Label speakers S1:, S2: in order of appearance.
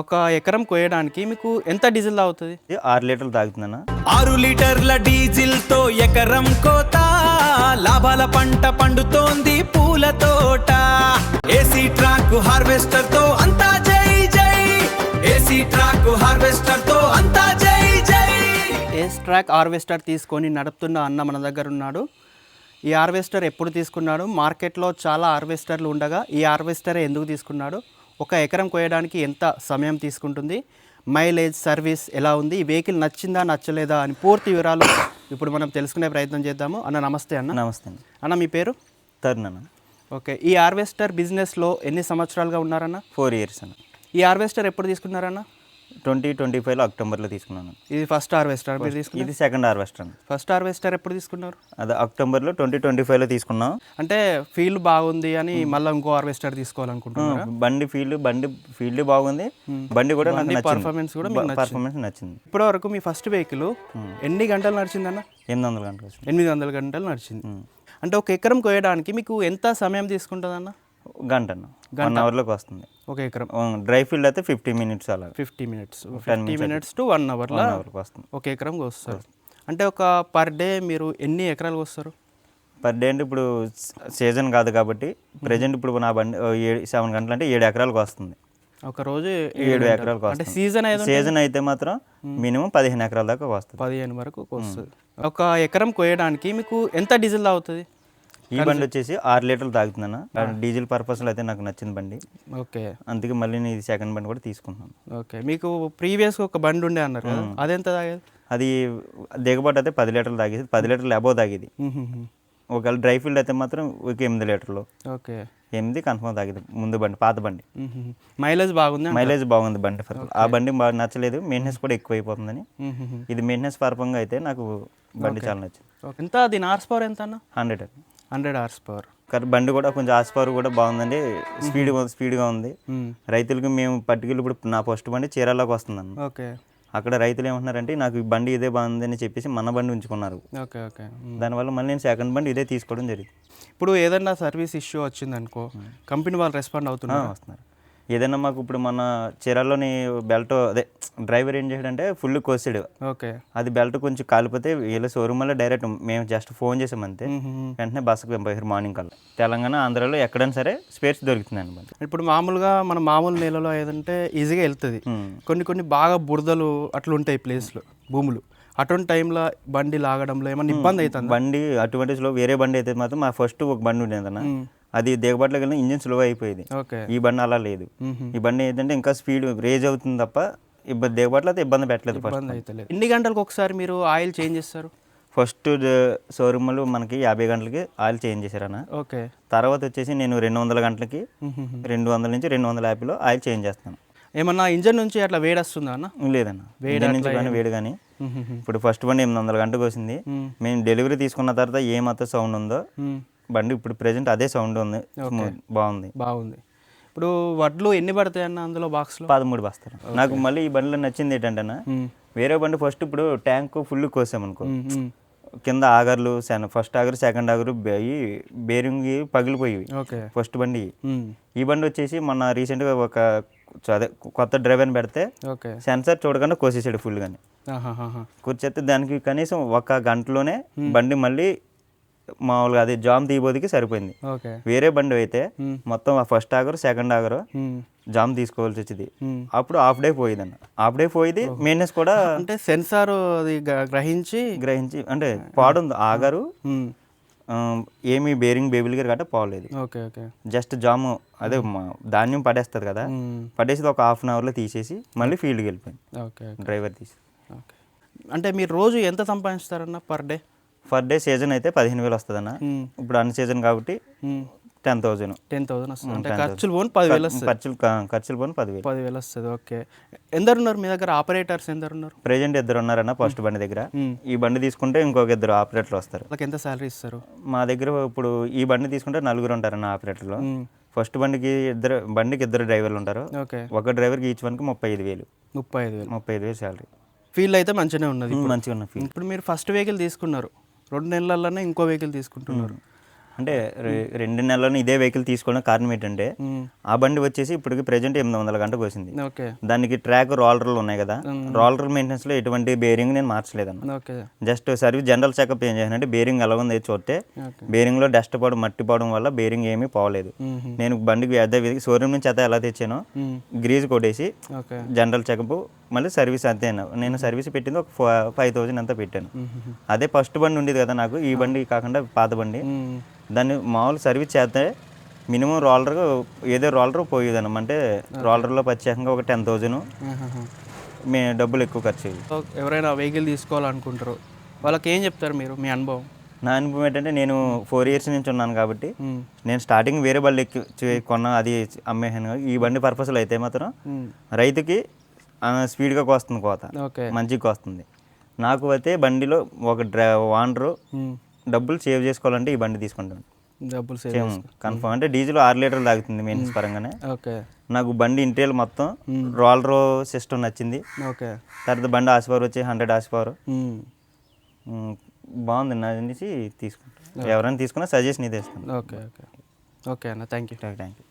S1: ఒక ఎకరం కోయడానికి మీకు ఎంత డీజిల్ అవుతుంది?
S2: 6 లీటర్లు తాగుతుందన్న.
S3: 6 లీటర్ల డీజిల్ తో ఎకరం కోత, లాభాల పంట పండుతోంది పూల తోట. ఏసీ ట్రాక్ హార్వెస్టర్ తో అంతా జై జై, ఏసీ ట్రాక్ హార్వెస్టర్ తో అంతా జై జై.
S1: ఏస్ ట్రాక్ హార్వెస్టర్ తీసుకొని నడుపుతున్న అన్న మన దగ్గర ఉన్నాడు. ఈ హార్వెస్టర్ ఎప్పుడు తీసుకున్నాడు? మార్కెట్లో చాలా హార్వెస్టర్లు ఉండగా ఈ హార్వెస్టరే ఎందుకు తీసుకున్నాడు? ఒక ఎకరం కోయడానికి ఎంత సమయం తీసుకుంటుంది? మైలేజ్, సర్వీస్ ఎలా ఉంది? ఈ వెహికల్ నచ్చిందా నచ్చలేదా అని పూర్తి వివరాలు ఇప్పుడు మనం తెలుసుకునే ప్రయత్నం చేద్దాము. అన్న నమస్తే.
S2: నమస్తే
S1: అన్న మీ పేరు?
S2: తరుణ్ అన్న.
S1: ఓకే, ఈ హార్వెస్టర్ బిజినెస్లో ఎన్ని సంవత్సరాలుగా ఉన్నారన్న?
S2: 4 ఇయర్స్ అన్న.
S1: ఈ హార్వెస్టర్ ఎప్పుడు తీసుకున్నారన్న?
S2: 2025లో అక్టోబర్లో తీసుకున్నాను.
S1: ఇది ఫస్ట్ హార్వెస్టర్ మీరు తీసుకున్నారు?
S2: ఇది సెకండ్ హార్వెస్టర్ అన్న.
S1: ఫస్ట్ హార్వెస్టర్ ఎప్పుడు తీసుకున్నారు?
S2: అది అక్టోబర్లో 2025లో తీసుకున్నాం.
S1: అంటే ఫీల్డ్ బాగుంది అని మళ్ళీ ఇంకో హార్వెస్టర్ తీసుకోవాలనుకుంటున్నారా?
S2: బండి ఫీల్డ్ బాగుంది. బండి కూడా నాకు నచ్చింది.
S1: పర్ఫార్మెన్స్ కూడా మీకు నచ్చింది?
S2: పర్ఫార్మెన్స్ నచ్చింది.
S1: ఇప్పటి వరకు మీ ఫస్ట్ వెహికల్ ఎన్ని గంటలు నడిచిందన్న?
S2: 800 గంటలు వచ్చింది.
S1: 800 గంటలు నడిచింది. అంటే ఒక ఎకరం కోయడానికి మీకు ఎంత సమయం తీసుకుంటుందన్న?
S2: గంట అన్న. 1 అవర్లోకి వస్తుంది
S1: ఒక ఎకరం.
S2: డ్రై ఫీల్డ్ అయితే 50 మినిట్స్ అలా.
S1: 50 మినిట్స్ టు 1 అవర్లో
S2: వస్తుంది.
S1: ఒక ఎకరం వస్తారు. అంటే ఒక పర్ డే మీరు ఎన్ని ఎకరాలు వస్తారు?
S2: పర్ డే అంటే ఇప్పుడు సీజన్ కాదు కాబట్టి ప్రజెంట్ ఇప్పుడు నా బండి 7 గంటలు అంటే 7 ఎకరాలకు వస్తుంది.
S1: ఒక రోజు
S2: 7 ఎకరాలకు
S1: అంటే
S2: వస్తుంది. సీజన్ అయితే మాత్రం మినిమం 15 ఎకరాల దాకా వస్తుంది.
S1: 15 వరకు వస్తుంది. ఒక ఎకరం కోయడానికి మీకు ఎంత డీజిల్ అవుతుంది?
S2: ఈ బండి వచ్చేసి 6 లీటర్లు తాగుతుందన్న. డీజిల్ పర్పస్లో అయితే నాకు నచ్చింది బండి.
S1: ఓకే,
S2: అందుకే మళ్ళీ నేను ఇది సెకండ్ బండి కూడా తీసుకుంటున్నాను.
S1: ఓకే. మీకు ప్రీవియస్గా ఒక బండి ఉండే అన్నారు కదా, అదెంత తాగేది?
S2: అది దిగబాటు అయితే 10 లీటర్లు తాగేది. 10 లీటర్లు అబోవ్ తాగేది. ఒకవేళ డ్రై ఫీల్డ్ అయితే మాత్రం ఒక 8 లీటర్లు.
S1: ఓకే,
S2: 8 కన్ఫర్మ్ తాగేది. ముందు బండి, పాత బండి.
S1: మైలేజ్ బాగుంది?
S2: మైలేజ్ బాగుంది బండి. ఆ బండి బాగా నచ్చలేదు, మెయింటెనెన్స్ కూడా ఎక్కువ అయిపోతుందని. ఇది మెయింటెనెన్స్ పర్పంగా అయితే నాకు బండి చాలా నచ్చింది.
S1: ఎంత దీని హార్స్ పవర్ ఎంత అన్న? 100 హార్స్ పవర్.
S2: బండి కూడా కొంచెం హార్స్ పవర్ కూడా బాగుందండి. స్పీడ్గా ఉంది. రైతులకు మేము పట్టుకెళ్ళి ఇప్పుడు నా ఫస్ట్ బండి చీరాల్లోకి వస్తుందన్న.
S1: ఓకే,
S2: అక్కడ రైతులు ఏమంటున్నారంటే నాకు ఈ బండి ఇదే బాగుందని చెప్పేసి మన బండి ఉంచుకున్నారు.
S1: Okay, okay.
S2: దానివల్ల మళ్ళీ నేను సెకండ్ బండి ఇదే తీసుకోవడం జరిగింది.
S1: ఇప్పుడు ఏదైనా సర్వీస్ ఇష్యూ వచ్చిందనుకో, కంపెనీ వాళ్ళు రెస్పాండ్
S2: వస్తున్నారు. ఏదైనా మాకు ఇప్పుడు మన చీరాల్లోని బెల్ట్ అదే డ్రైవర్ ఏం చేశాడంటే ఫుల్ కోసాడు.
S1: ఓకే,
S2: అది బెల్ట్ కొంచెం కాలిపోతే వీళ్ళ షోరూమ్ వల్ల డైరెక్ట్ మేము జస్ట్ ఫోన్ చేసామంతే, వెంటనే బస్సుకు పంపారు మార్నింగ్ కల్లా. తెలంగాణ, ఆంధ్రాలో ఎక్కడైనా సరే స్పేర్స్ దొరుకుతుంది.
S1: ఇప్పుడు మామూలుగా మన మామూలు నెలలో ఏదంటే ఈజీగా వెళ్తుంది. కొన్ని బాగా బురదలు అట్లా ఉంటాయి ప్లేస్లు, భూములు. అటువంటి టైంలో బండి లాగడంలో ఏమన్నా ఇబ్బంది అవుతుంది?
S2: బండి అటువంటి స్లో వేరే బండి అయితే మాత్రం మా ఫస్ట్ ఒక బండి ఉండేది అన్న. అది దిగబాటులోకి వెళ్ళిన ఇంజిన్ స్లో అయిపోయేది. ఈ బండి అలా లేదు. ఈ బండి ఏంటంటే ఇంకా స్పీడ్ రేజ్ అవుతుంది తప్ప దిగబాటులో అయితే ఇబ్బంది పెట్టలేదు.
S1: ఎన్ని గంటలకు ఒకసారి మీరు ఆయిల్ చేంజ్ చేస్తారు?
S2: ఫస్ట్ షోరూమ్లో మనకి 50 గంటలకి ఆయిల్ చేంజ్ చేశారన్న.
S1: ఓకే,
S2: తర్వాత వచ్చేసి నేను 200 గంటలకి 200 నుంచి 250లో ఆయిల్ చేంజ్ చేస్తాను.
S1: ఏమన్నా ఇంజన్ నుంచి అట్లా వేడి వస్తుందా అన్న?
S2: లేదన్న, ఇంజన్ నుంచి కానీ వేడి కానీ. ఇప్పుడు ఫస్ట్ బండి 800 గంటలకు వచ్చింది. మేము డెలివరీ తీసుకున్న తర్వాత ఏమాత్రం సౌండ్ ఉందో బండి ఇప్పుడు ప్రెజెంట్ అదే సౌండ్ ఉంది. బాగుంది.
S1: ఇప్పుడు వడ్లు ఎన్ని పడతాయి అన్న అందులో బాక్స్లో?
S2: 13 బస్తాలు. నాకు మళ్ళీ ఈ బండిలో నచ్చింది ఏంటంటే వేరే బండి ఫస్ట్ ఇప్పుడు ట్యాంక్ ఫుల్ కోసామనుకో, కింద ఆగర్లు ఫస్ట్ ఆగరు సెకండ్ ఆగరు బేరింగ్ పగిలిపోయి ఫస్ట్ బండి. ఈ బండి వచ్చేసి మొన్న రీసెంట్గా ఒక అదే కొత్త డ్రైవర్ని పెడితే సెన్సార్ చూడకుండా కోసేసాడు ఫుల్ గాని. కూర్చేస్తే దానికి కనీసం 1 గంటలోనే బండి మళ్ళీ మామూలుగా అది జామ్ తీయబోదికి సరిపోయింది. వేరే బండి అయితే మొత్తం ఫస్ట్ ఆగరు సెకండ్ ఆగరు జామ్ తీసుకోవాల్సి వచ్చింది. అప్పుడు హాఫ్ డే పోయేదన్న. హాఫ్ డే పోయేది. మెయింటెనెన్స్ కూడా
S1: అంటే సెన్సార్ గ్రహించి
S2: అంటే పాడుంది. ఆగరు ఏమి బేరింగ్ బేబిల్ గారు గట్ట పోలేదు. జస్ట్ జాము అదే ధాన్యం పడేస్తుంది కదా, పడేసి ఒక హాఫ్ అన్ అవర్లో తీసేసి మళ్ళీ ఫీల్డ్కి వెళ్ళిపోయింది డ్రైవర్ తీసి.
S1: అంటే మీరు రోజు ఎంత సంపాదిస్తారన్న per day?
S2: Per day season అయితే 15,000 వస్తుందన్న. ఇప్పుడు అన్ సీజన్ కాబట్టి 10,000
S1: వస్తుంది. అంటే ఖర్చులు పోను 10,000 వస్తుంది.
S2: ఖర్చులు పోను 10,000
S1: వస్తుంది. ఓకే, ఎందరున్నారు మీ దగ్గర ఆపరేటర్స్? ఎందరున్నారు?
S2: ప్రెజెంట్ 2 ఉన్నారన్న ఫస్ట్ బండి దగ్గర. ఈ బండి తీసుకుంటే ఇంకొక 2 ఆపరేటర్లు వస్తారు.
S1: వాళ్ళకి ఎంత శాలరీ ఇస్తారు?
S2: మా దగ్గర ఇప్పుడు ఈ బండి తీసుకుంటే 4 ఉంటారన్న ఆపరేటర్లు. ఫస్ట్ బండికి 2 డ్రైవర్లు ఉంటారు. ఒక డ్రైవర్కి ఈచ్ వన్కి 35,000 శాలరీ.
S1: ఫీల్డ్ అయితే మంచిగానే ఉన్నది.
S2: మంచిగా ఉన్న ఫీల్డ్.
S1: ఇప్పుడు మీరు ఫస్ట్ వెహికల్ తీసుకున్నారు, 2 నెలల్లోనే ఇంకో వెహికల్ తీసుకుంటున్నారు.
S2: అంటే 2 నెలల్లో ఇదే వెహికల్ తీసుకోవడం కారణం ఏంటంటే ఆ బండి వచ్చేసి ఇప్పటికి ప్రెజెంట్ 800 గంటకు వచ్చింది.
S1: ఓకే.
S2: దానికి ట్రాక్ రోలర్లు ఉన్నాయి కదా, రోలర్ మెయింటెనెన్స్లో ఎటువంటి బేరింగ్ నేను మార్చలేదన్న.
S1: Okay.
S2: Just service general checkup ఏం చేశానంటే బేరింగ్ ఎలా ఉంది చూస్తే బేరింగ్లో డస్ట్ పడడం మట్టి పడడం వల్ల బేరింగ్ ఏమీ పోలేదు. నేను బండికి అదే విధంగా షోరూమ్ నుంచి అయితే ఎలా తెచ్చానో గ్రీజ్ కొట్టేసి జనరల్ చెకప్ మళ్ళీ సర్వీస్ అంతే. నేను సర్వీస్ పెట్టింది ఒక 5000 అంతా పెట్టాను. అదే ఫస్ట్ బండి ఉండేది కదా నాకు, ఈ బండి కాకుండా పాత బండి, దాన్ని మామూలు సర్వీస్ చేస్తే మినిమం రోలర్ ఏదో రోలర్ పోయేదన్నమాట. అంటే రోలర్లో ప్రత్యేకంగా ఒక 10,000 డబ్బులు ఎక్కువ ఖర్చు అయ్యి.
S1: ఎవరైనా వెహికల్ తీసుకోవాలనుకుంటారు వాళ్ళకి ఏం చెప్తారు మీరు, మీ అనుభవం?
S2: నా అనుభవం ఏంటంటే నేను 4 years నుంచి ఉన్నాను కాబట్టి నేను స్టార్టింగ్ వేరే బండి కొన్నా, అది అమ్మేసాను. ఈ బండి పర్పస్లో అయితే మాత్రం రైతుకి స్పీడ్గా వస్తుంది కోత, మంచిగా వస్తుంది. నాకు అయితే బండిలో ఒక ఓనరు డబ్బులు సేవ్ చేసుకోవాలంటే ఈ బండి తీసుకుంటాను.
S1: డబ్బులు సేవ్
S2: కన్ఫర్మ్. అంటే డీజిల్ 6 లీటర్లు తాగుతుంది మెయిన్స్ పరంగానే.
S1: ఓకే.
S2: నాకు బండి ఇంటీరియల్ మొత్తం రోలర్ సిస్టమ్ నచ్చింది.
S1: ఓకే.
S2: తర్వాత బండి హార్స్ పవర్ వచ్చి 100 హార్స్ పవర్ బాగుంది నా నుంచి తీసుకుంటాను. ఎవరైనా తీసుకున్నా సజెషన్ ఇదే ఇస్తాను.
S1: ఓకే. ఓకే. ఓకే అన్న, థ్యాంక్ యూ.
S2: Thank you.